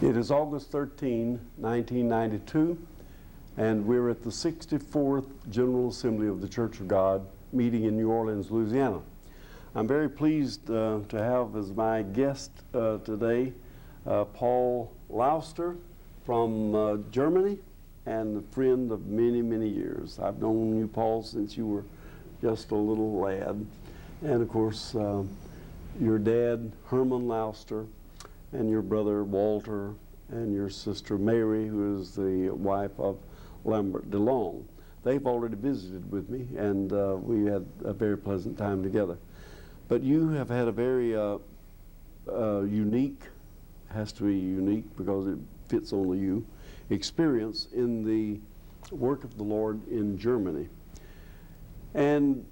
It is August 13, 1992, and we're at the 64th General Assembly of the Church of God, meeting in New Orleans, Louisiana. I'm very pleased to have as my guest today Paul Lauster from Germany, and a friend of many, many years. I've known you, Paul, since you were just a little lad. And of course, your dad, Herman Lauster, and your brother, Walter, and your sister, Mary, who is the wife of Lambert DeLong. They've already visited with me, and we had a very pleasant time together. But you have had a very unique, has to be unique because it fits only you, experience in the work of the Lord in Germany. And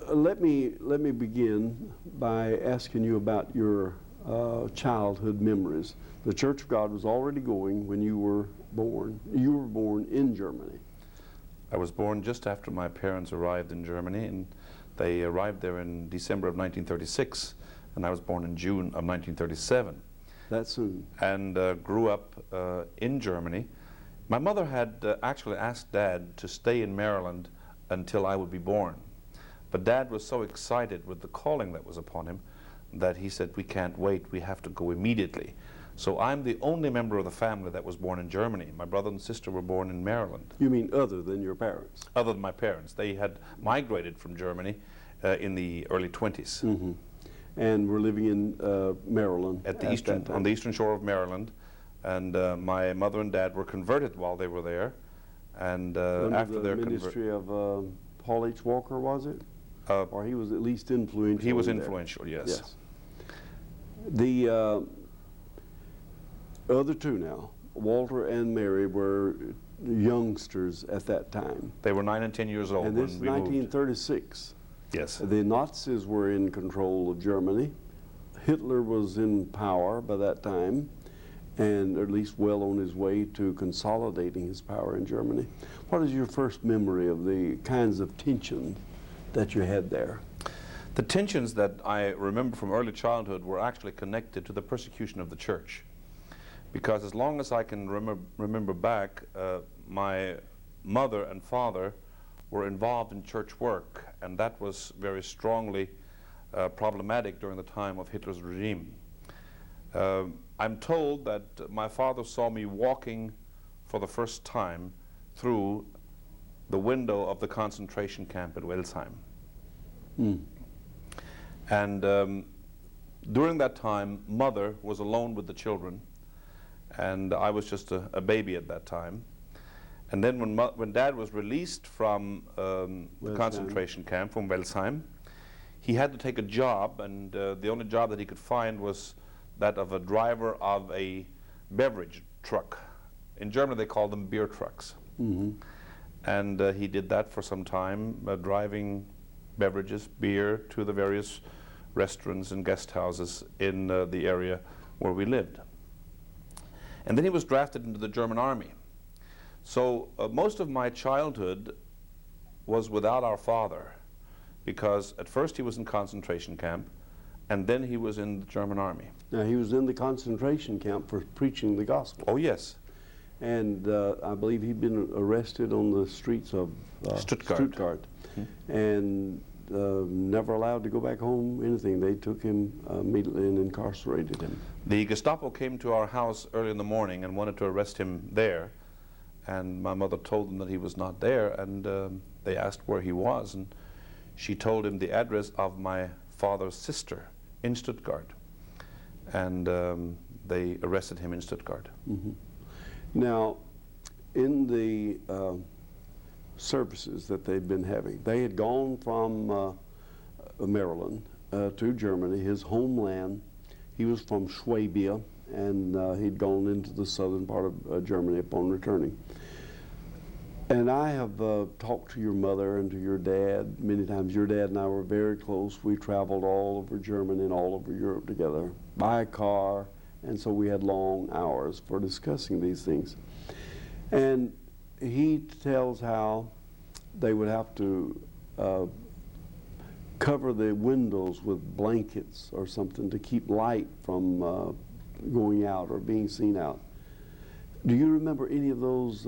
let me begin by asking you about your childhood memories. The Church of God was already going when you were born. You were born in Germany. I was born just after my parents arrived in Germany, and they arrived there in December of 1936, and I was born in June of 1937. That soon. And grew up in Germany. My mother had actually asked Dad to stay in Maryland until I would be born. But Dad was so excited with the calling that was upon him that he said, "We can't wait, we have to go immediately." So I'm the only member of the family that was born in Germany. My brother and sister were born in Maryland. You mean other than your parents? Other than my parents. They had migrated from Germany in the early 20s. Mm-hmm. And we're living in Maryland at the on the eastern shore of Maryland, and my mother and dad were converted while they were there, and after their ministry of Paul H. Walker, was it? Or he was at least influential. He was influential, yes. Yes. The other two now, Walter and Mary, were youngsters at that time. They were 9 and 10 years old. And this is when we 1936. Moved. Yes. The Nazis were in control of Germany. Hitler was in power by that time, and at least well on his way to consolidating his power in Germany. What is your first memory of the kinds of tension that you had there? The tensions that I remember from early childhood were actually connected to the persecution of the church. Because as long as I can remember back, my mother and father were involved in church work, and that was very strongly problematic during the time of Hitler's regime. I'm told that my father saw me walking for the first time through the window of the concentration camp at Welsheim. Mm. And during that time, Mother was alone with the children, and I was just a baby at that time. And then when Dad was released from the concentration camp, from Welsheim, he had to take a job, and the only job that he could find was that of a driver of a beverage truck. In Germany they call them beer trucks. Mm-hmm. And he did that for some time, driving beverages, beer, to the various restaurants and guest houses in the area where we lived. And then he was drafted into the German army. So most of my childhood was without our father, because at first he was in concentration camp, and then he was in the German army. Now, he was in the concentration camp for preaching the gospel. Oh, yes. And I believe he'd been arrested on the streets of Stuttgart. Mm-hmm. And never allowed to go back home, anything. They took him immediately and incarcerated him. The Gestapo came to our house early in the morning and wanted to arrest him there. And my mother told them that he was not there, and they asked where he was, and she told him the address of my father's sister in Stuttgart, and they arrested him in Stuttgart. Mm-hmm. Now, in the services that they'd been having, they had gone from Maryland to Germany, his homeland. He was from Swabia, and he'd gone into the southern part of Germany upon returning. And I have talked to your mother and to your dad many times. Your dad and I were very close. We traveled all over Germany and all over Europe together by car, and so we had long hours for discussing these things. And he tells how they would have to cover the windows with blankets or something to keep light from going out or being seen out. Do you remember any of those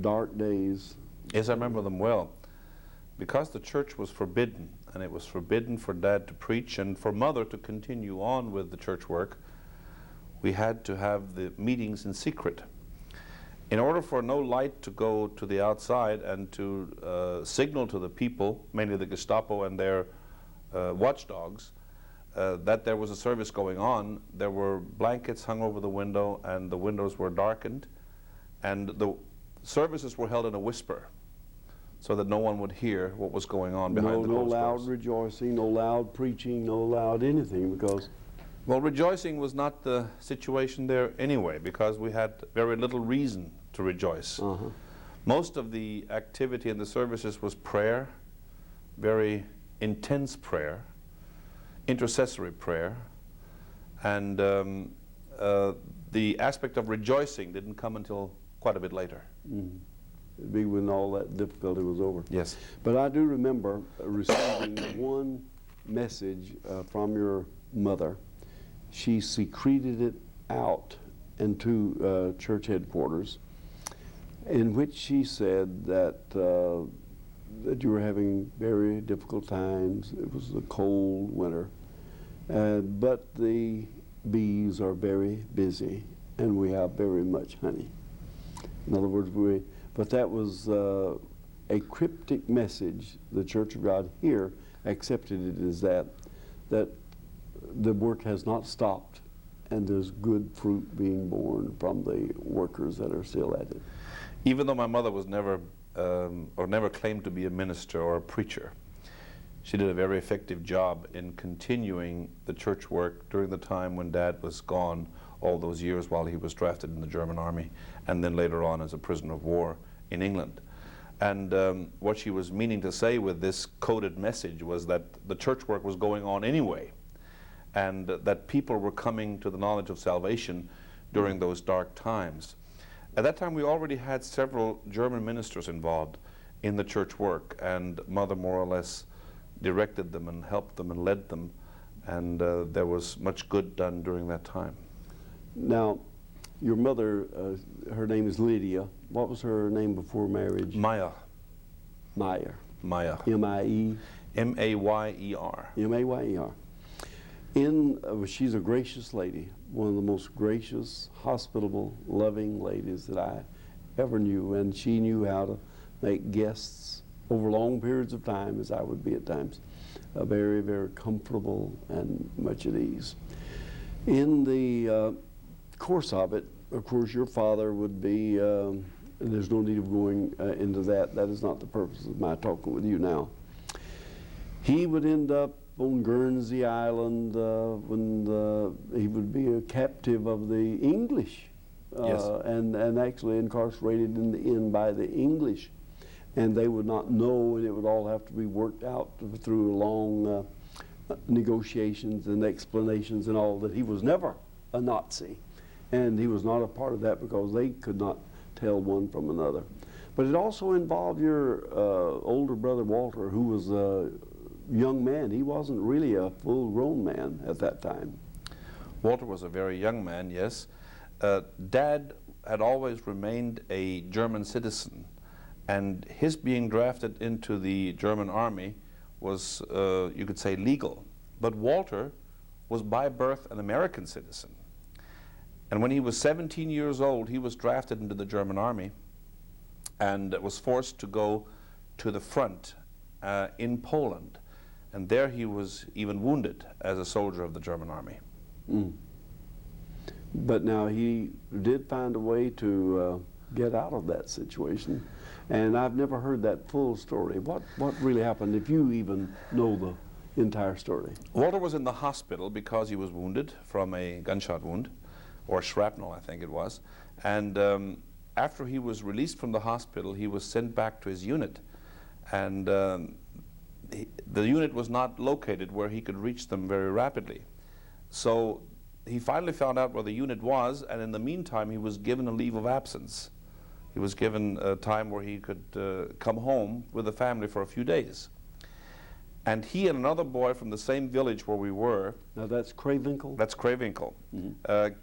dark days? Yes, I remember them well. Because the church was forbidden, and it was forbidden for Dad to preach and for Mother to continue on with the church work, we had to have the meetings in secret. In order for no light to go to the outside and to signal to the people, mainly the Gestapo and their watchdogs, that there was a service going on, there were blankets hung over the window and the windows were darkened, and the services were held in a whisper so that no one would hear what was going on behind the closed doors. No loud rejoicing, no loud preaching, no loud anything, because... Well, rejoicing was not the situation there anyway, because we had very little reason to rejoice. Most of the activity in the services was prayer, very intense prayer, intercessory prayer, and the aspect of rejoicing didn't come until quite a bit later. It'd be when all that difficulty was over. Yes. But I do remember receiving one message from your mother. She secreted it out into church headquarters, in which she said that that you were having very difficult times. It was a cold winter, but the bees are very busy, and we have very much honey. In other words, but that was a cryptic message. The Church of God here accepted it as that the work has not stopped, and there's good fruit being born from the workers that are still at it. Even though my mother was never claimed to be a minister or a preacher, she did a very effective job in continuing the church work during the time when Dad was gone, all those years while he was drafted in the German army, and then later on as a prisoner of war in England. And what she was meaning to say with this coded message was that the church work was going on anyway, and that people were coming to the knowledge of salvation during those dark times. At that time, we already had several German ministers involved in the church work, and Mother more or less directed them and helped them and led them, and there was much good done during that time. Now, your mother, her name is Lydia. What was her name before marriage? Maya. Maya. Maya. M-I-E? M-A-Y-E-R. M-A-Y-E-R. She's a gracious lady, one of the most gracious, hospitable, loving ladies that I ever knew, and she knew how to make guests over long periods of time, as I would be at times, very, very comfortable and much at ease. In the course of it, of course, your father would be, and there's no need of going into that. That is not the purpose of my talking with you now. He would end up on Guernsey Island when he would be a captive of the English, yes. and actually incarcerated in the inn by the English. And they would not know, and it would all have to be worked out through long negotiations and explanations and all, that he was never a Nazi. And he was not a part of that because they could not tell one from another. But it also involved your older brother Walter, who was a young man. He wasn't really a full-grown man at that time. Walter was a very young man, yes. Dad had always remained a German citizen, and his being drafted into the German army was, you could say, legal. But Walter was by birth an American citizen. And when he was 17 years old, he was drafted into the German army and was forced to go to the front in Poland. And there he was even wounded as a soldier of the German army. But now he did find a way to get out of that situation. And I've never heard that full story. What really happened, if you even know the entire story? Walter was in the hospital because he was wounded from a gunshot wound, or shrapnel, I think it was. And after he was released from the hospital, he was sent back to his unit. And the unit was not located where he could reach them very rapidly. So he finally found out where the unit was, and in the meantime, he was given a leave of absence. He was given a time where he could come home with the family for a few days. And he and another boy from the same village where we were, Now that's Kravinkle? that's Kravinkle,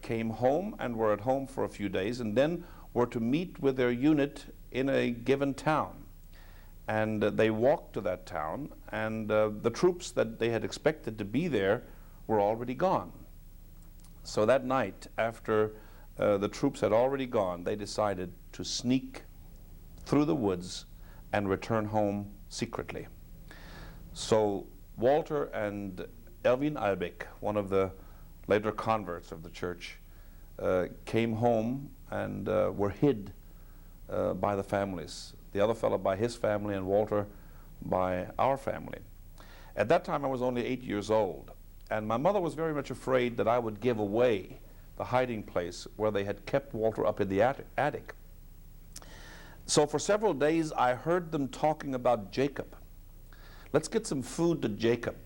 came home and were at home for a few days, and then were to meet with their unit in a given town. And they walked to that town, and the troops that they had expected to be there were already gone. So that night, after the troops had already gone, they decided to sneak through the woods and return home secretly. So Walter and Elvin Albeck, one of the later converts of the church, came home and were hid by the families. The other fellow by his family and Walter by our family. At that time I was only 8 years old, and my mother was very much afraid that I would give away the hiding place where they had kept Walter up in the attic. So for several days I heard them talking about Jacob. Let's get some food to Jacob.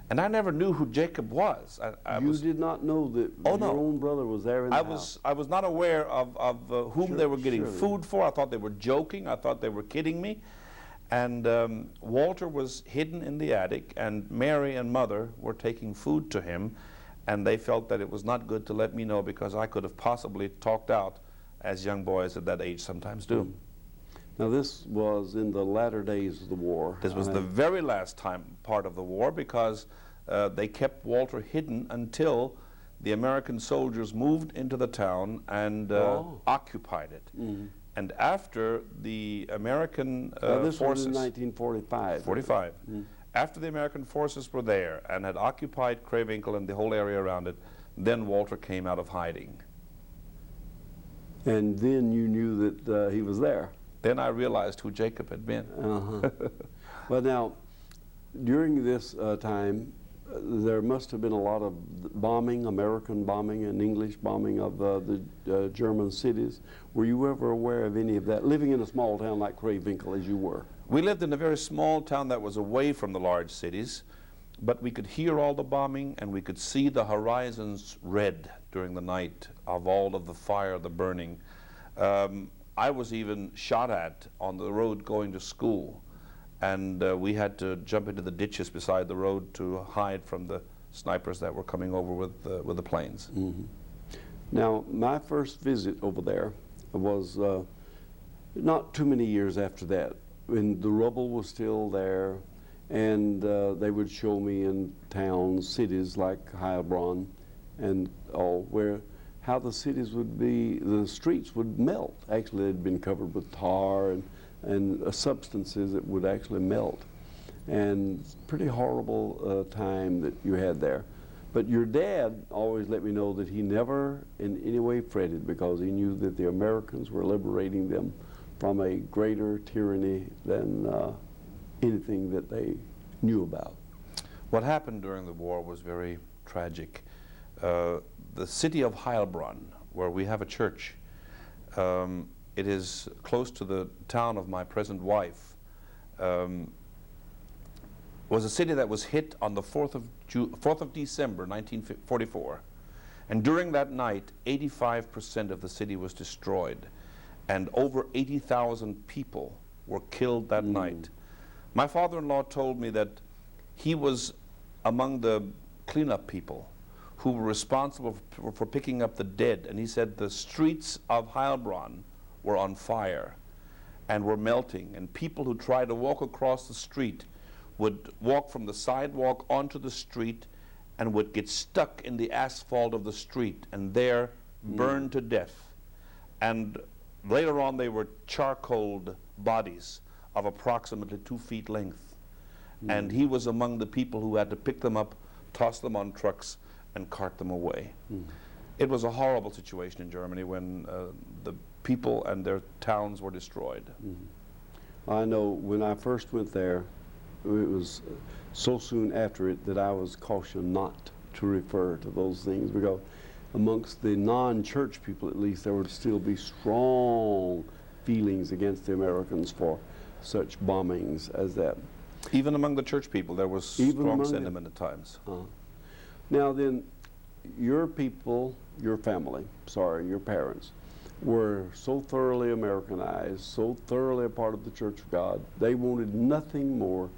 And I never knew who Jacob was. You did not know that your own brother was there in the house? I was not aware of whom they were getting food for. I thought they were joking. I thought they were kidding me. And Walter was hidden in the attic, and Mary and Mother were taking food to him, and they felt that it was not good to let me know because I could have possibly talked out, as young boys at that age sometimes do. Now this was in the latter days of the war. This was the very last part of the war, because they kept Walter hidden until the American soldiers moved into the town and occupied it. And after the American this forces... was in 1945. 45. After the American forces were there and had occupied Kravinkle and the whole area around it, then Walter came out of hiding. And then you knew that he was there. Then I realized who Jacob had been. Well, now, during this time, there must have been a lot of bombing, American bombing and English bombing of the German cities. Were you ever aware of any of that, living in a small town like Kravinkle as you were? We lived in a very small town that was away from the large cities, but we could hear all the bombing and we could see the horizons red during the night of all of the fire, the burning. I was even shot at on the road going to school, and we had to jump into the ditches beside the road to hide from the snipers that were coming over with the planes. Now, my first visit over there was not too many years after that, when the rubble was still there, and they would show me in towns, cities like Heilbronn and all, where how the cities would be, the streets would melt. Actually, they'd been covered with tar and substances that would actually melt. And pretty horrible time that you had there. But your dad always let me know that he never in any way fretted, because he knew that the Americans were liberating them from a greater tyranny than anything that they knew about. What happened during the war was very tragic. The city of Heilbronn, where we have a church, it is close to the town of my present wife, was a city that was hit on the 4th of December, 1944. And during that night, 85% of the city was destroyed, and over 80,000 people were killed that night. My father-in-law told me that he was among the cleanup people who were responsible for picking up the dead, and he said the streets of Heilbronn were on fire and were melting, and people who tried to walk across the street would walk from the sidewalk onto the street and would get stuck in the asphalt of the street and there burned to death. And later on they were charcoaled bodies of approximately 2 feet length. And he was among the people who had to pick them up, toss them on trucks, and cart them away. It was a horrible situation in Germany when the people and their towns were destroyed. I know when I first went there, it was so soon after it that I was cautioned not to refer to those things, because amongst the non-church people at least, there would still be strong feelings against the Americans for such bombings as that. Even among the church people, there was strong sentiment at times. Now then, your people, your family, your parents, were so thoroughly Americanized, so thoroughly a part of the Church of God, they wanted nothing more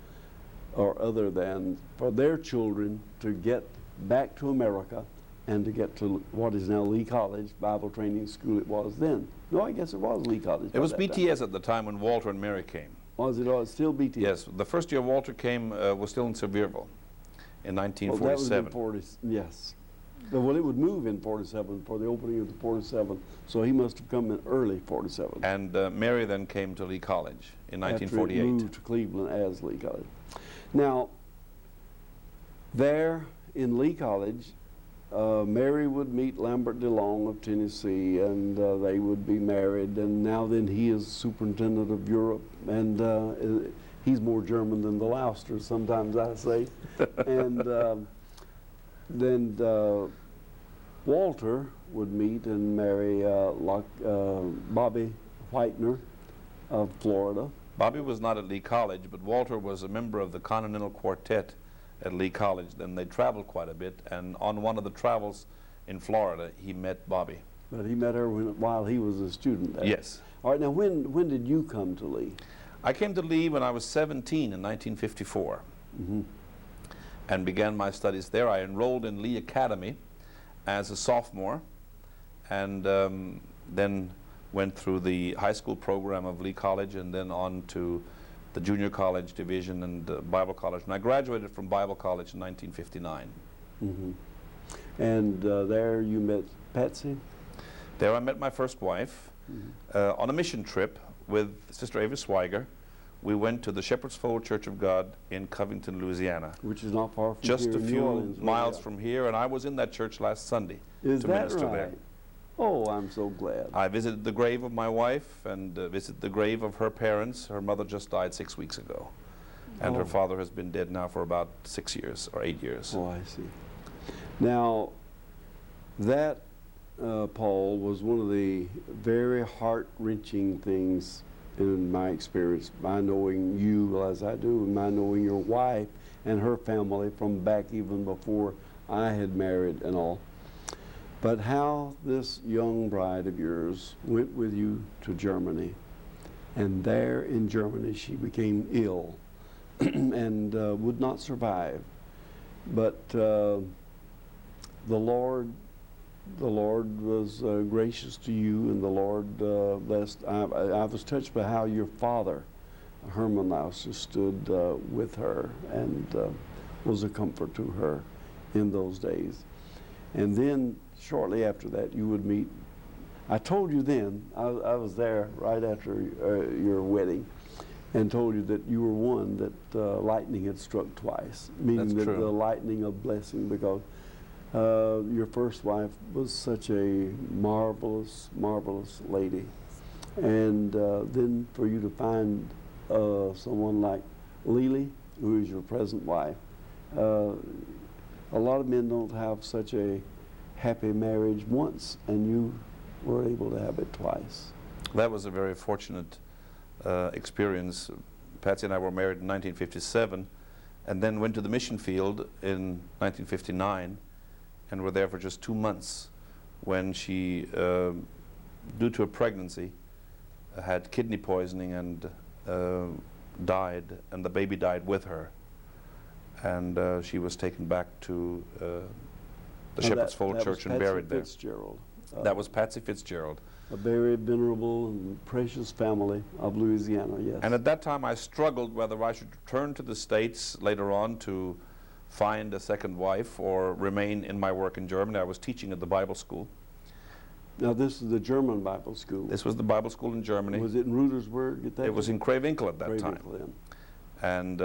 or other than for their children to get back to America and to get to what is now Lee College, Bible Training School it was then. No, I guess it was Lee College. It was BTS at the time when Walter and Mary came. Was it still BTS? Yes, the first year Walter came was still in Sevierville in 1947. Well, that was in yes. Well, it would move in 47 for the opening of the 47, so he must have come in early 47. And Mary then came to Lee College in 1948. After it moved to Cleveland as Lee College. Now, there in Lee College, Mary would meet Lambert DeLong of Tennessee, and they would be married. And now then he is superintendent of Europe, and he's more German than the Lauster, sometimes I say. And then Walter would meet and marry Bobby Whitener of Florida. Bobby was not at Lee College, but Walter was a member of the Continental Quartet at Lee College. Then they traveled quite a bit, and on one of the travels in Florida, he met Bobby. But he met her while he was a student there. Yes. All right, now when did you come to Lee? I came to Lee when I was 17 in 1954. Mm-hmm. And began my studies there. I enrolled in Lee Academy as a sophomore, and then went through the high school program of Lee College and then on to the junior college division and Bible college. And I graduated from Bible college in 1959. Mm-hmm. And there you met Patsy? There I met my first wife. Mm-hmm. On a mission trip with Sister Ava Swiger. We went to the Shepherd's Fold Church of God in Covington, Louisiana. Which is not far from just here a in few New Orleans, miles from here, and I was in that church last Sunday to minister there. Oh, I'm so glad. I visited the grave of my wife and visited the grave of her parents. Her mother just died 6 weeks ago, and her father has been dead now for about 6 years or 8 years. Oh, I see. Now, that, Paul, was one of the very heart-wrenching things in my experience, by knowing you as I do, and by knowing your wife and her family from back even before I had married and all. But how this young bride of yours went with you to Germany, and there in Germany she became ill and would not survive. But the Lord was gracious to you, and the Lord blessed. I was touched by how your father, Herman Lauster, stood with her and was a comfort to her in those days. And then shortly after that, you would meet. I told you then, I was there right after your wedding, and told you that you were one that lightning had struck twice, meaning that the lightning of blessing, because your first wife was such a marvelous, marvelous lady. And then for you to find someone like Lily, who is your present wife, a lot of men don't have such a happy marriage once, and you were able to have it twice. That was a very fortunate experience. Patsy and I were married in 1957, and then went to the mission field in 1959, and were there for just 2 months when she, due to a pregnancy, had kidney poisoning and died, and the baby died with her. And she was taken back to the Shepherd's Fold Church and buried there. Fitzgerald. That was Patsy Fitzgerald. A very venerable and precious family of Louisiana, yes. And at that time I struggled whether I should return to the States later on to find a second wife or remain in my work in Germany. I was teaching at the Bible school. Now this is the German Bible school. This was the Bible school in Germany. Was it in Rudersburg? It was in Craywinckel at that time. And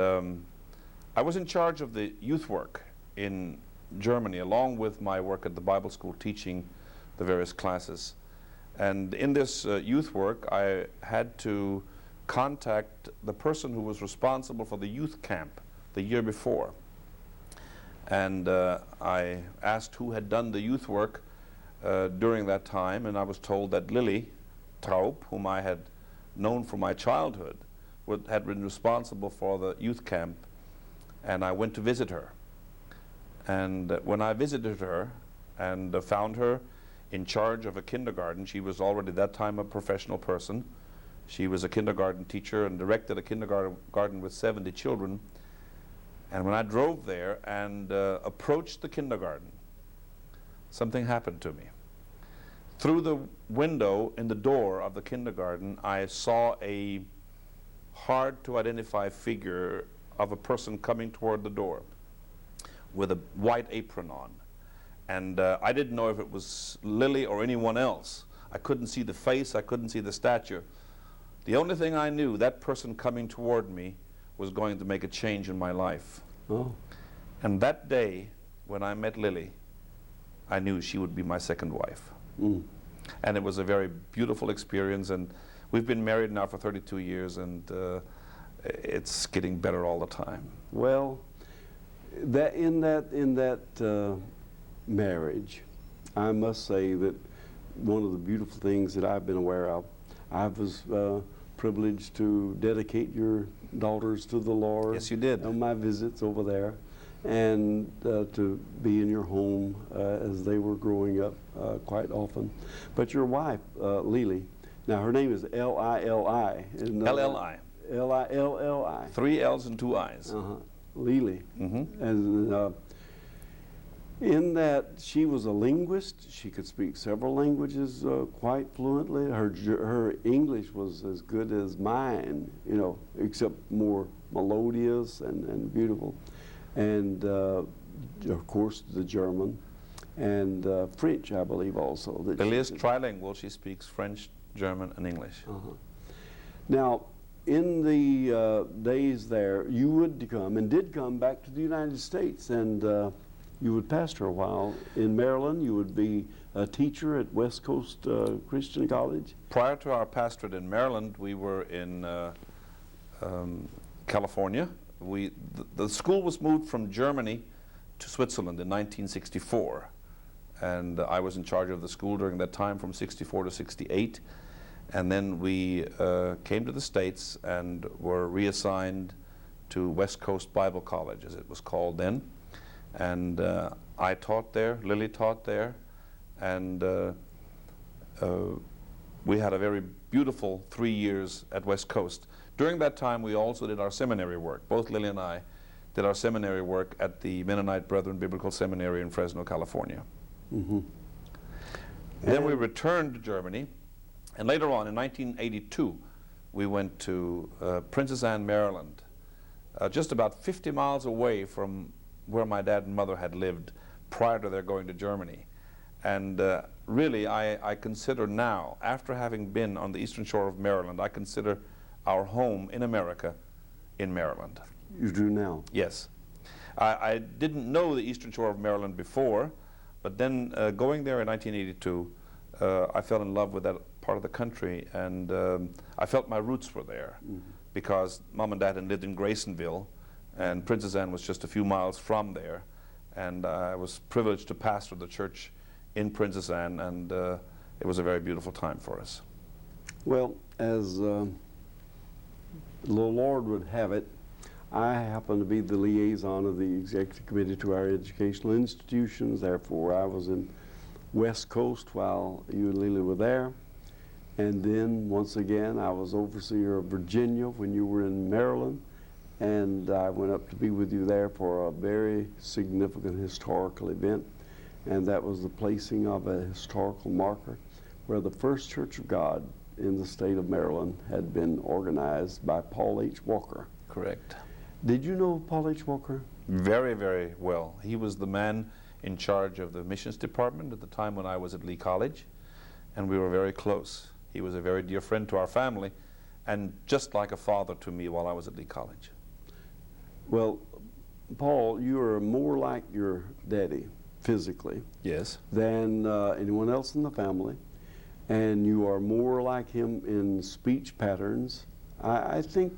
I was in charge of the youth work in Germany, along with my work at the Bible school teaching the various classes. And in this youth work, I had to contact the person who was responsible for the youth camp the year before. And I asked who had done the youth work during that time, and I was told that Lily Traub, whom I had known from my childhood, had been responsible for the youth camp, and I went to visit her. And when I visited her and found her in charge of a kindergarten, she was already at that time a professional person. She was a kindergarten teacher and directed a kindergarten with 70 children. And when I drove there and approached the kindergarten, something happened to me. Through the window in the door of the kindergarten, I saw a hard-to-identify figure of a person coming toward the door with a white apron on. And I didn't know if it was Lily or anyone else. I couldn't see the face, I couldn't see the stature. The only thing I knew, that person coming toward me was going to make a change in my life. Oh. And that day, when I met Lily, I knew she would be my second wife. Mm. And it was a very beautiful experience, and we've been married now for 32 years, and it's getting better all the time. Well, in that marriage, I must say that one of the beautiful things that I've been aware of, I was privileged to dedicate your daughters to the Lord. Yes, you did. On my visits over there, and to be in your home as they were growing up quite often. But your wife, Lily, now her name is L-I-L-I. L-L-I. L-I-L-L-I. 3 L's and 2 I's. Lily. Mm-hmm. And in that she was a linguist. She could speak several languages quite fluently. Her English was as good as mine, you know, except more melodious and beautiful. And of course the German and French, I believe, also. Lily is trilingual. She speaks French, German, and English. Now, in the days there, you would come and did come back to the United States, and you would pastor a while in Maryland. You would be a teacher at West Coast Christian College. Prior to our pastorate in Maryland, we were in California. The school was moved from Germany to Switzerland in 1964, and I was in charge of the school during that time from 64 to 68. And then we came to the States and were reassigned to West Coast Bible College, as it was called then. And I taught there, Lily taught there, and we had a very beautiful 3 years at West Coast. During that time, we also did our seminary work. Both Lily and I did our seminary work at the Mennonite Brethren Biblical Seminary in Fresno, California. Mm-hmm. Then we returned to Germany. And later on, in 1982, we went to Princess Anne, Maryland, just about 50 miles away from where my dad and mother had lived prior to their going to Germany. And really, I consider now, after having been on the eastern shore of Maryland, I consider our home in America in Maryland. You do now? Yes. I didn't know the eastern shore of Maryland before, but then going there in 1982, I fell in love with that part of the country, and I felt my roots were there, because Mom and Dad had lived in Graysonville, and Princess Anne was just a few miles from there, and I was privileged to pastor the church in Princess Anne, and it was a very beautiful time for us. Well, as the Lord would have it, I happen to be the liaison of the executive committee to our educational institutions. Therefore, I was in West Coast while you and Lily were there. And then, once again, I was overseer of Virginia when you were in Maryland. And I went up to be with you there for a very significant historical event. And that was the placing of a historical marker where the first Church of God in the state of Maryland had been organized by Paul H. Walker. Correct. Did you know Paul H. Walker? Very, very well. He was the man in charge of the missions department at the time when I was at Lee College, and we were very close. He was a very dear friend to our family, and just like a father to me while I was at Lee College. Well, Paul, you are more like your daddy physically Yes. than anyone else in the family, and you are more like him in speech patterns. I think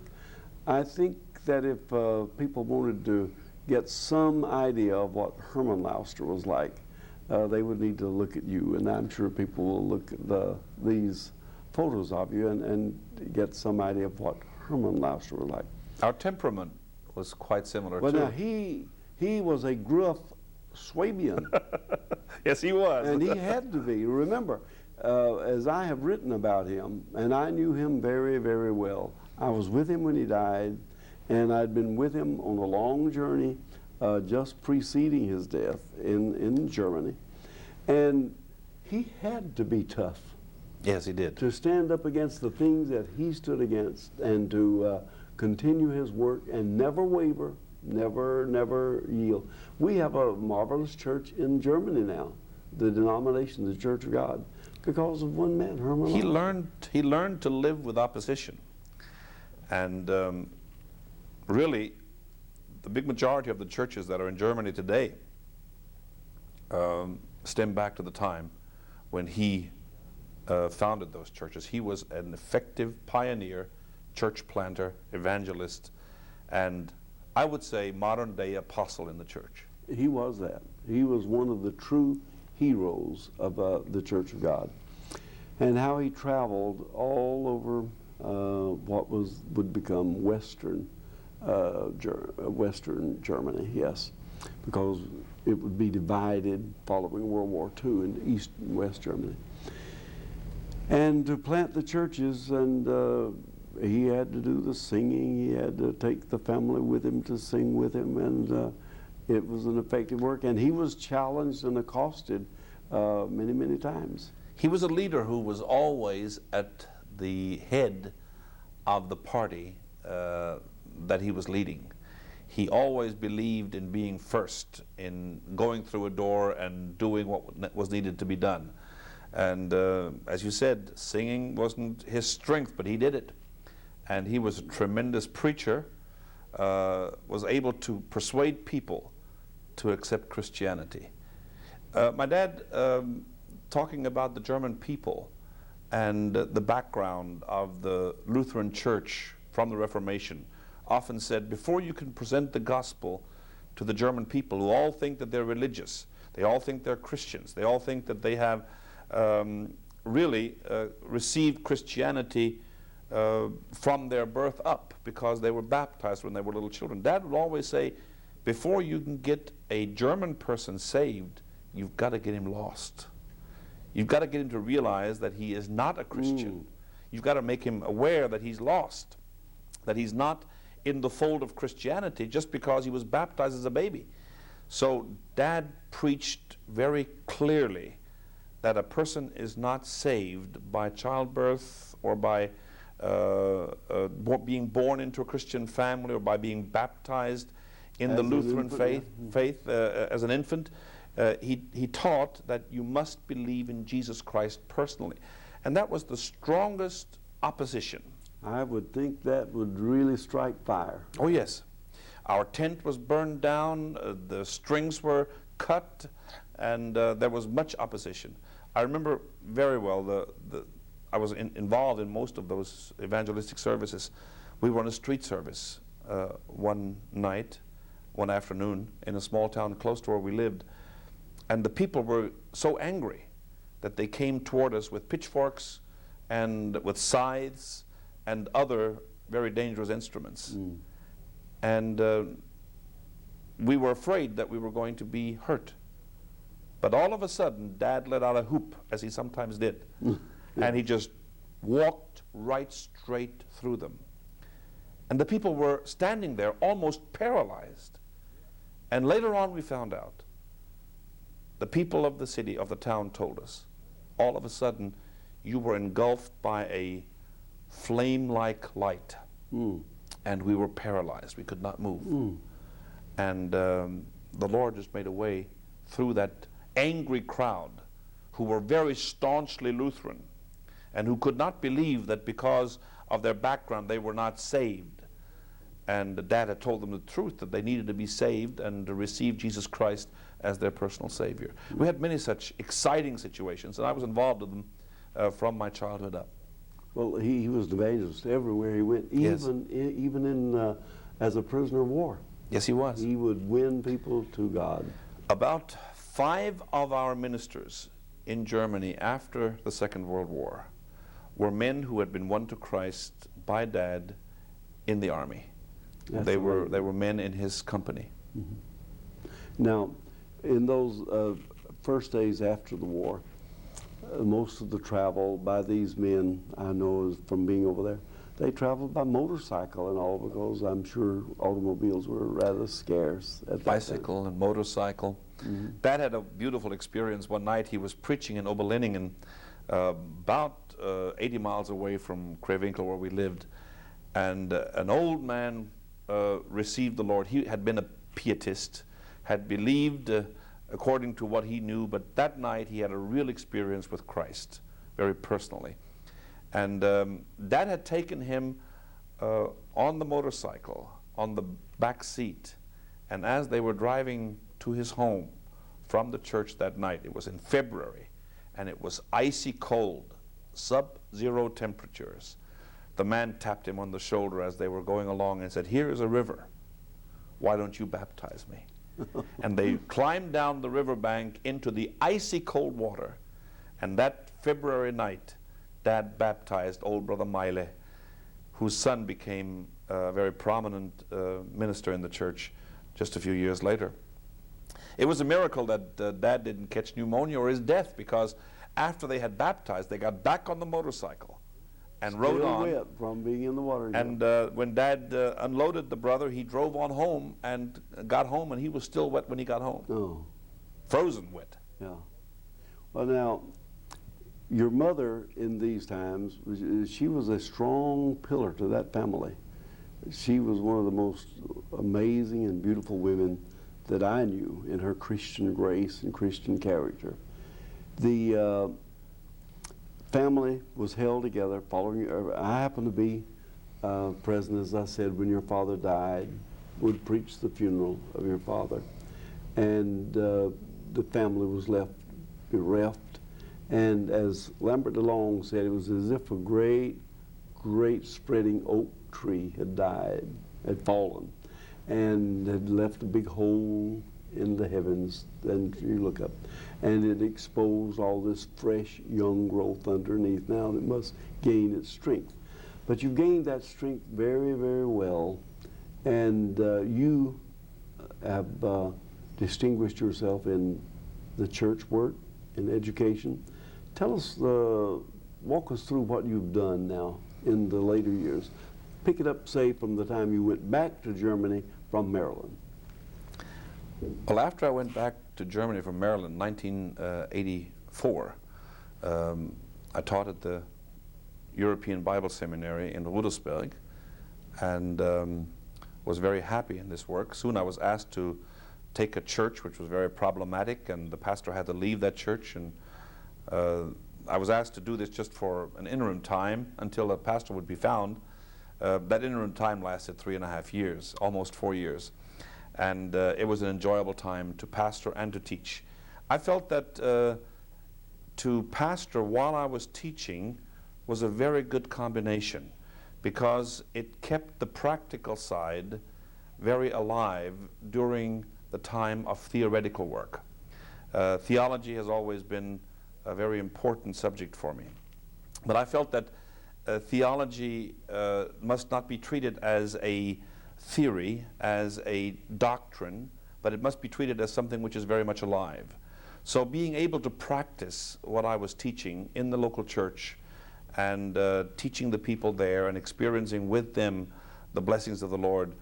that if people wanted to get some idea of what Herman Lauster was like, they would need to look at you, and I'm sure people will look at these photos of you and get some idea of what Herman Lauster was like. Our temperament was quite similar Well, too. now he was a gruff Swabian. Yes, he was. And he had to be. Remember, as I have written about him, and I knew him very, very well. I was with him when he died, And I'd been with him on a long journey just preceding his death in Germany. And he had to be tough. Yes, he did. To stand up against the things that he stood against and to continue his work and never waver, never yield. We have a marvelous church in Germany now, the denomination, the Church of God, because of one man, Herman. He learned to live with opposition. And really, the big majority of the churches that are in Germany today stem back to the time when he founded those churches. He was an effective pioneer, church planter, evangelist, and I would say modern-day apostle in the church. He was that. He was one of the true heroes of the Church of God. And how he traveled all over what would become Western Germany, yes, because it would be divided following World War II into East and West Germany. And to plant the churches, and he had to do the singing, he had to take the family with him to sing with him, and it was an effective work. And he was challenged and accosted many times. He was a leader who was always at the head of the party that he was leading. He always believed in being first, in going through a door and doing what was needed to be done. And as you said, singing wasn't his strength, but he did it. And he was a tremendous preacher, was able to persuade people to accept Christianity. My dad, talking about the German people and the background of the Lutheran Church from the Reformation, often said, before you can present the gospel to the German people who all think that they're religious, they all think they're Christians, they all think that they have really received Christianity from their birth up because they were baptized when they were little children. Dad would always say, before you can get a German person saved, you've got to get him lost. You've got to get him to realize that he is not a Christian. You've got to make him aware that he's lost, that he's not in the fold of Christianity just because he was baptized as a baby. So Dad preached very clearly that a person is not saved by childbirth or by being born into a Christian family or by being baptized in the Lutheran faith as an infant. He taught that you must believe in Jesus Christ personally. And that was the strongest opposition. I would think that would really strike fire. Oh yes. Our tent was burned down, the strings were cut, and there was much opposition. I remember very well, I was involved in most of those evangelistic services. We were on a street service one night, one afternoon, in a small town close to where we lived. And the people were so angry that they came toward us with pitchforks and with scythes and other very dangerous instruments. And we were afraid that we were going to be hurt. But all of a sudden, Dad let out a whoop, as he sometimes did, and he just walked right straight through them. And the people were standing there almost paralyzed. And later on we found out, the people of the city, of the town, told us, all of a sudden you were engulfed by a flame-like light, and we were paralyzed. We could not move. And the Lord just made a way through that angry crowd who were very staunchly Lutheran and who could not believe that because of their background they were not saved. And Dad had told them the truth, that they needed to be saved and to receive Jesus Christ as their personal Savior. We had many such exciting situations, and I was involved in them from my childhood up. Well, he was an evangelist everywhere he went, even in as a prisoner of war. Yes, he was. He would win people to God. About 5 of our ministers in Germany after the Second World War were men who had been won to Christ by Dad in the army. They were men in his company. Now, in those first days after the war, most of the travel by these men, I know, is from being over there, they traveled by motorcycle and all, because I'm sure automobiles were rather scarce at that Bicycle time. and motorcycle. Dad had a beautiful experience. One night he was preaching in Oberlinningen, about 80 miles away from Krewinkel, where we lived, and an old man received the Lord. He had been a pietist, had believed according to what he knew, but that night he had a real experience with Christ, very personally. And Dad had taken him on the motorcycle, on the back seat, and as they were driving to his home from the church that night, it was in February, and it was icy cold, sub-zero temperatures. The man tapped him on the shoulder as they were going along and said, "Here is a river. Why don't you baptize me?" And they climbed down the riverbank into the icy cold water, and that February night, Dad baptized old Brother Meile, whose son became a very prominent minister in the church just a few years later. It was a miracle that Dad didn't catch pneumonia or his death, because after they had baptized, they got back on the motorcycle and rode Still on. wet from being in the water again. And when Dad unloaded the brother, he drove on home and got home, and he was still wet when he got home. Oh, Frozen wet. yeah. Well, now, your mother in these times, she was a strong pillar to that family. She was one of the most amazing and beautiful women that I knew in her Christian grace and Christian character. The family was held together following. I happened to be present, as I said, when your father died, would preach the funeral of your father. And the family was left bereft. And as Lambert DeLong said, it was as if a great, great spreading oak tree had died, had fallen, and had left a big hole in the heavens. And you look up, and it exposed all this fresh, young growth underneath now that must gain its strength. But you've gained that strength very, very well, and you have distinguished yourself in the church work, in education. Tell us, walk us through what you've done now in the later years. Pick it up, say, from the time you went back to Germany from Maryland. Well, after I went back to Germany from Maryland in 1984, I taught at the European Bible Seminary in Rudelsberg, and was very happy in this work. Soon I was asked to take a church which was very problematic, and the pastor had to leave that church, and I was asked to do this just for an interim time until a pastor would be found. That interim time lasted 3.5 years, almost 4 years, and it was an enjoyable time to pastor and to teach. I felt that to pastor while I was teaching was a very good combination, because it kept the practical side very alive during the time of theoretical work. Theology has always been a very important subject for me. But I felt that theology must not be treated as a theory, as a doctrine, but it must be treated as something which is very much alive. So being able to practice what I was teaching in the local church, and teaching the people there and experiencing with them the blessings of the Lord,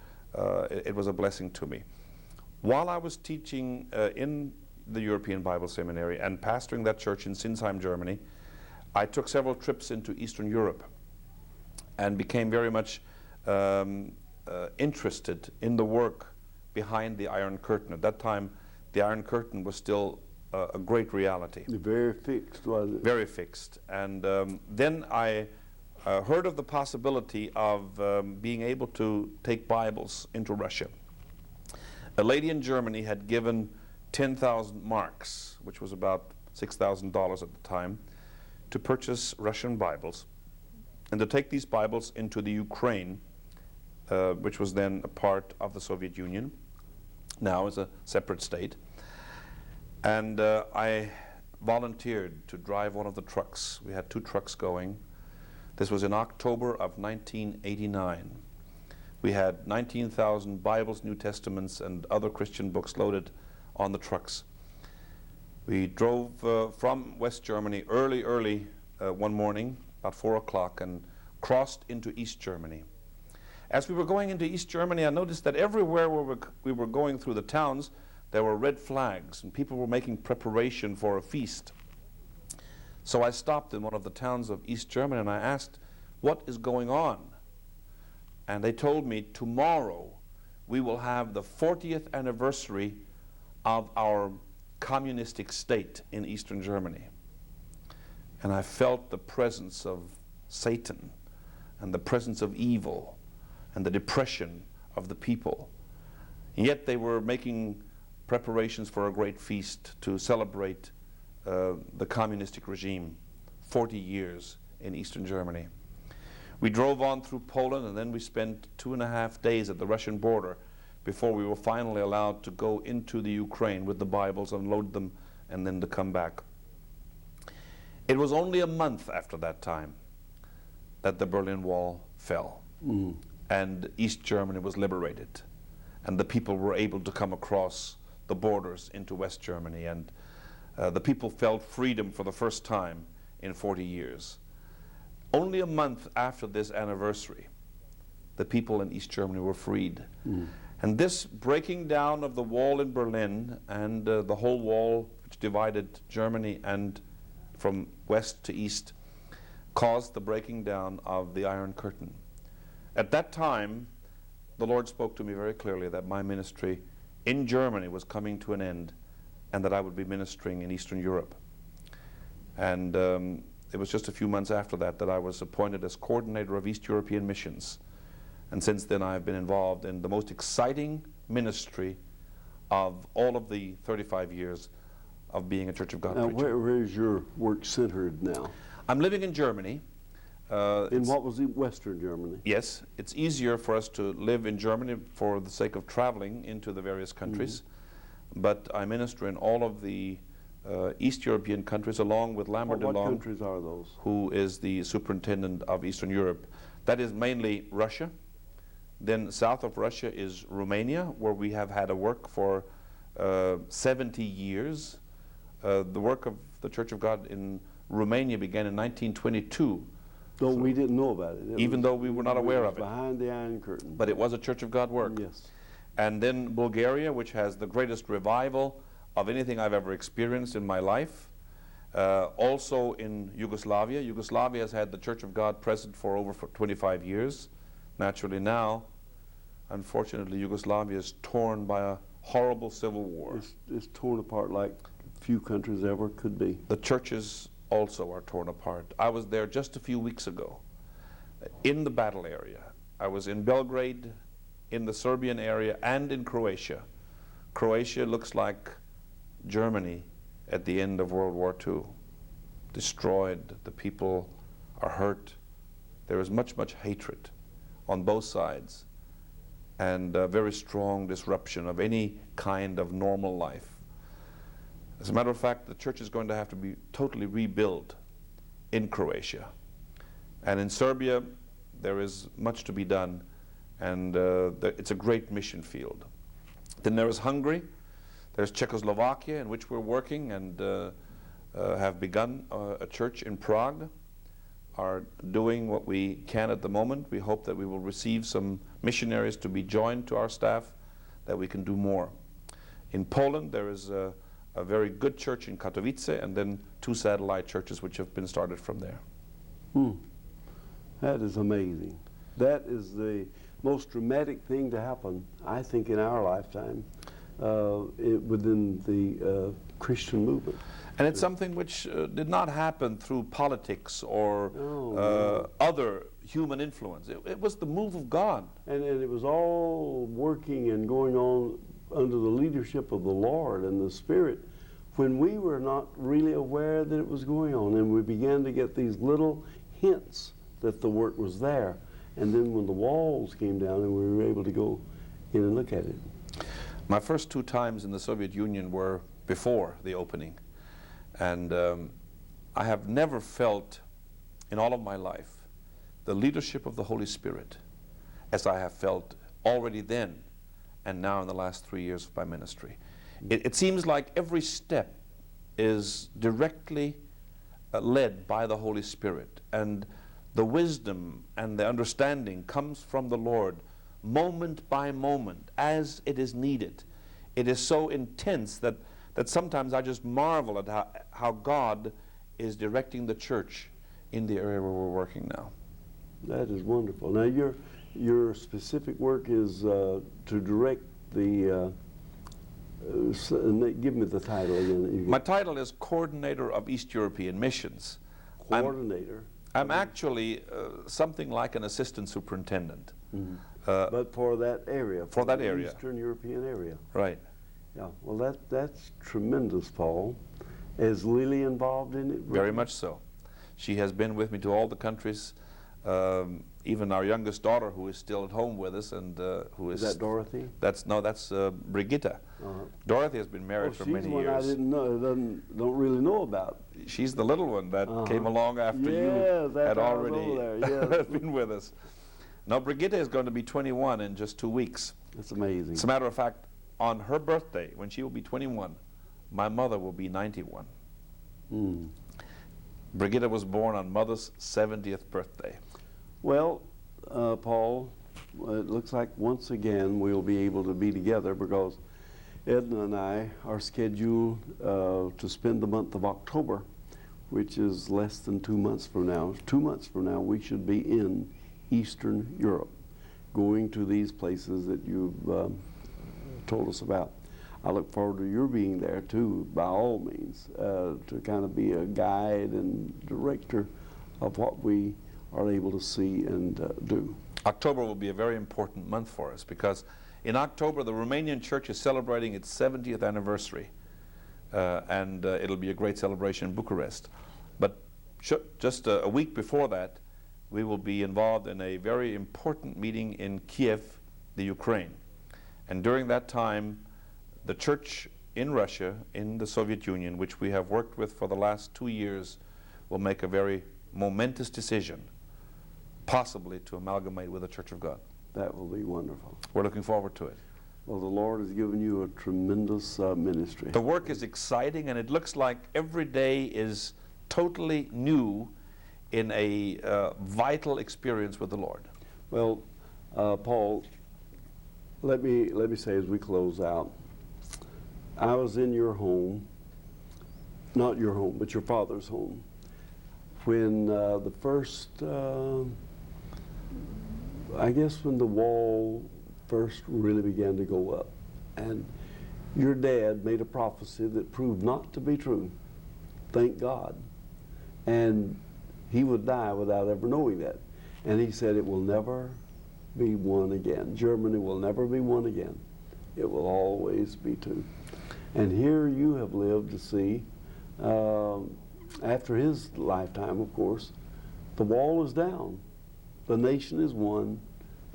it was a blessing to me. While I was teaching in the European Bible Seminary and pastoring that church in Sinsheim, Germany, I took several trips into Eastern Europe and became very much interested in the work behind the Iron Curtain. At that time, the Iron Curtain was still a great reality. Very fixed, was it? Very fixed. And then I heard of the possibility of being able to take Bibles into Russia. A lady in Germany had given 10,000 marks, which was about $6,000 at the time, to purchase Russian Bibles and to take these Bibles into the Ukraine, which was then a part of the Soviet Union, now is a separate state. And I volunteered to drive one of the trucks. We had 2 trucks going. This was in October of 1989. We had 19,000 Bibles, New Testaments, and other Christian books loaded on the trucks. We drove from West Germany early one morning, about 4 o'clock, and crossed into East Germany. As we were going into East Germany, I noticed that everywhere we were going through the towns, there were red flags, and people were making preparation for a feast. So I stopped in one of the towns of East Germany and I asked, what is going on? And they told me, tomorrow we will have the 40th anniversary of our communistic state in Eastern Germany. And I felt the presence of Satan and the presence of evil and the depression of the people. And yet they were making preparations for a great feast to celebrate the communistic regime, 40 years in Eastern Germany. We drove on through Poland, and then we spent 2.5 days at the Russian border before we were finally allowed to go into the Ukraine with the Bibles, unload them, and then to come back. It was only a month after that time that the Berlin Wall fell, and East Germany was liberated, and the people were able to come across the borders into West Germany, and the people felt freedom for the first time in 40 years. Only a month after this anniversary, the people in East Germany were freed. And this breaking down of the wall in Berlin and the whole wall which divided Germany and from west to east caused the breaking down of the Iron Curtain. At that time, the Lord spoke to me very clearly that my ministry in Germany was coming to an end and that I would be ministering in Eastern Europe. And it was just a few months after that that I was appointed as coordinator of East European missions. And since then I have been involved in the most exciting ministry of all of the 35 years of being a Church of God now, preacher. where is your work centered now? I'm living in Germany. In what was it, Western Germany? Yes, it's easier for us to live in Germany for the sake of traveling into the various countries. But I minister in all of the East European countries along with Lambert What DeLong, countries are those? who is the superintendent of Eastern Europe. That is mainly Russia. Then south of Russia is Romania, where we have had a work for 70 years. The work of the Church of God in Romania began in 1922. So we didn't know about it. Even though we were not aware of it. Behind the Iron Curtain. But it was a Church of God work. Yes. And then Bulgaria, which has the greatest revival of anything I've ever experienced in my life. Also in Yugoslavia. Yugoslavia has had the Church of God present for over 25 years. Naturally now, unfortunately, Yugoslavia is torn by a horrible civil war. It's torn apart like few countries ever could be. The churches also are torn apart. I was there just a few weeks ago in the battle area. I was in Belgrade, in the Serbian area, and in Croatia. Croatia looks like Germany at the end of World War II. Destroyed, the people are hurt. There is much, much hatred on both sides, and very strong disruption of any kind of normal life. As a matter of fact, the church is going to have to be totally rebuilt in Croatia. And in Serbia, there is much to be done, and it's a great mission field. Then there is Hungary, there's Czechoslovakia, in which we're working and have begun a church in Prague, are doing what we can at the moment. We hope that we will receive some missionaries to be joined to our staff, that we can do more. In Poland, there is a very good church in Katowice, and then 2 satellite churches which have been started from there. That is amazing. That is the most dramatic thing to happen, I think, in our lifetime within the Christian movement. And it's something which did not happen through politics or other human influence. It was the move of God. And it was all working and going on under the leadership of the Lord and the Spirit when we were not really aware that it was going on. And we began to get these little hints that the work was there. And then when the walls came down and we were able to go in and look at it. My first 2 times in the Soviet Union were before the opening. And I have never felt in all of my life the leadership of the Holy Spirit as I have felt already then and now in the last 3 years of my ministry. It seems like every step is directly led by the Holy Spirit, and the wisdom and the understanding comes from the Lord moment by moment as it is needed. It is so intense that sometimes I just marvel at how God is directing the church in the area where we're working now. That is wonderful. Now your specific work is to direct the, give me the title again. My title is Coordinator of East European Missions. Coordinator. I'm actually something like an assistant superintendent. Mm-hmm. But for that area. For that area. Eastern European area. Right. Yeah, well that's tremendous, Paul. Is Lily involved in it? Very much so. She has been with me to all the countries. Even our youngest daughter, who is still at home with us, and who is that Dorothy? That's Brigitta. Dorothy has been married for many years. She's one I didn't know, don't really know about. She's the little one that came along after you had already been with us. Now Brigitta is going to be 21 in just 2 weeks. That's amazing. As a matter of fact, on her birthday, when she will be 21, my mother will be 91. Mm. Brigitta was born on Mother's 70th birthday. Well, Paul, it looks like once again we'll be able to be together because Edna and I are scheduled to spend the month of October, which is less than 2 months from now. 2 months from now we should be in Eastern Europe, going to these places that you've told us about. I look forward to your being there too, by all means, to kind of be a guide and director of what we are able to see and do. October will be a very important month for us because in October the Romanian church is celebrating its 70th anniversary, and it'll be a great celebration in Bucharest. But just a week before that, we will be involved in a very important meeting in Kiev, the Ukraine. And during that time, the church in Russia, in the Soviet Union, which we have worked with for the last 2 years, will make a very momentous decision, possibly to amalgamate with the Church of God. That will be wonderful. We're looking forward to it. Well, the Lord has given you a tremendous ministry. The work is exciting, and it looks like every day is totally new in a vital experience with the Lord. Well, Paul, let me say as we close out, I was in your home, not your home, but your father's home, when the first, I guess when the wall first really began to go up. And your dad made a prophecy that proved not to be true. Thank God. And he would die without ever knowing that. And he said it will never be one again. Germany will never be one again. It will always be two. And here you have lived to see, after his lifetime, of course, the wall is down, the nation is one,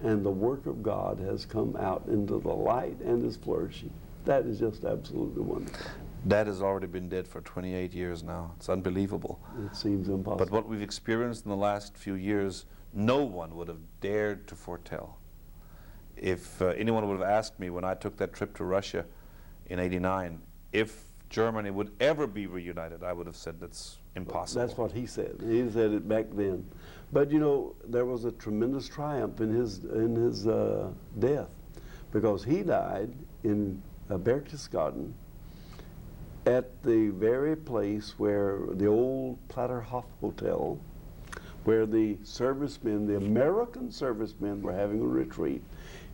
and the work of God has come out into the light and is flourishing. That is just absolutely wonderful. Dad has already been dead for 28 years now. It's unbelievable. It seems impossible. But what we've experienced in the last few years, no one would have dared to foretell. If anyone would have asked me when I took that trip to Russia in '89, if Germany would ever be reunited, I would have said that's impossible. That's what he said. He said it back then. But you know, there was a tremendous triumph in his death, because he died in Berchtesgaden at the very place where the old Platterhof Hotel, where the servicemen, the American servicemen, were having a retreat.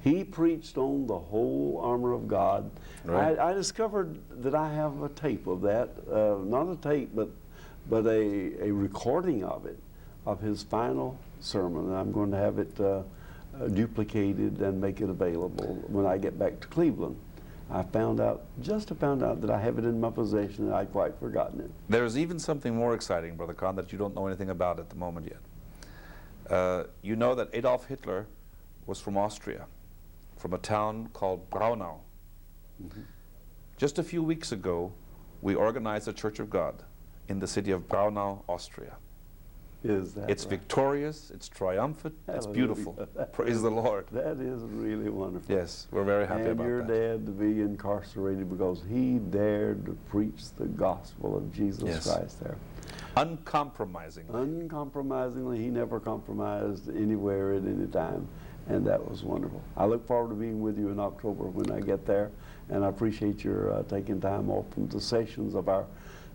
He preached on the whole armor of God. Right. I discovered that I have a tape of that, not a tape, but a recording of it, of his final sermon. And I'm going to have it duplicated and make it available when I get back to Cleveland. I found out that I have it in my possession, and I'd quite forgotten it. There's even something more exciting, Brother Conn, that you don't know anything about at the moment yet. You know that Adolf Hitler was from Austria, from a town called Braunau. Mm-hmm. Just a few weeks ago, we organized a Church of God in the city of Braunau, Austria. Is that It's right? victorious, it's triumphant, it's beautiful. Hallelujah. Praise the Lord. That is really wonderful. Yes, we're very happy and about your that. dad to be incarcerated because he dared to preach the gospel of Jesus Yes. Christ there. Uncompromising. Uncompromisingly, he never compromised anywhere at any time, and that was wonderful. I look forward to being with you in October when I get there, and I appreciate your taking time off from the sessions of our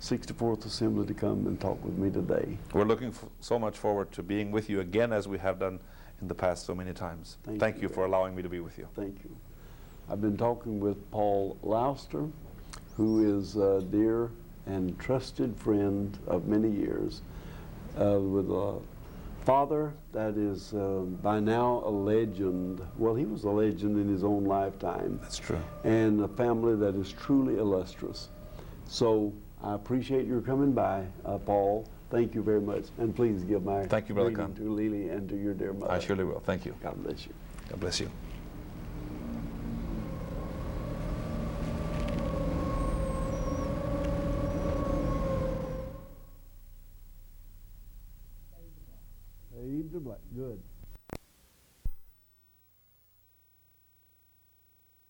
64th Assembly to come and talk with me today. We're looking so much forward to being with you again as we have done in the past so many times. Thank you for allowing me to be with you. Thank you. I've been talking with Paul Lauster, who is a dear and trusted friend of many years, with a father that is by now a legend. Well, he was a legend in his own lifetime. That's true. And a family that is truly illustrious. So I appreciate your coming by, Paul. Thank you very much. And please give my Thank you, Brother greeting Conn. to Lily and to your dear mother. I surely will. Thank you. God bless you. God bless you. Fade to black. Good.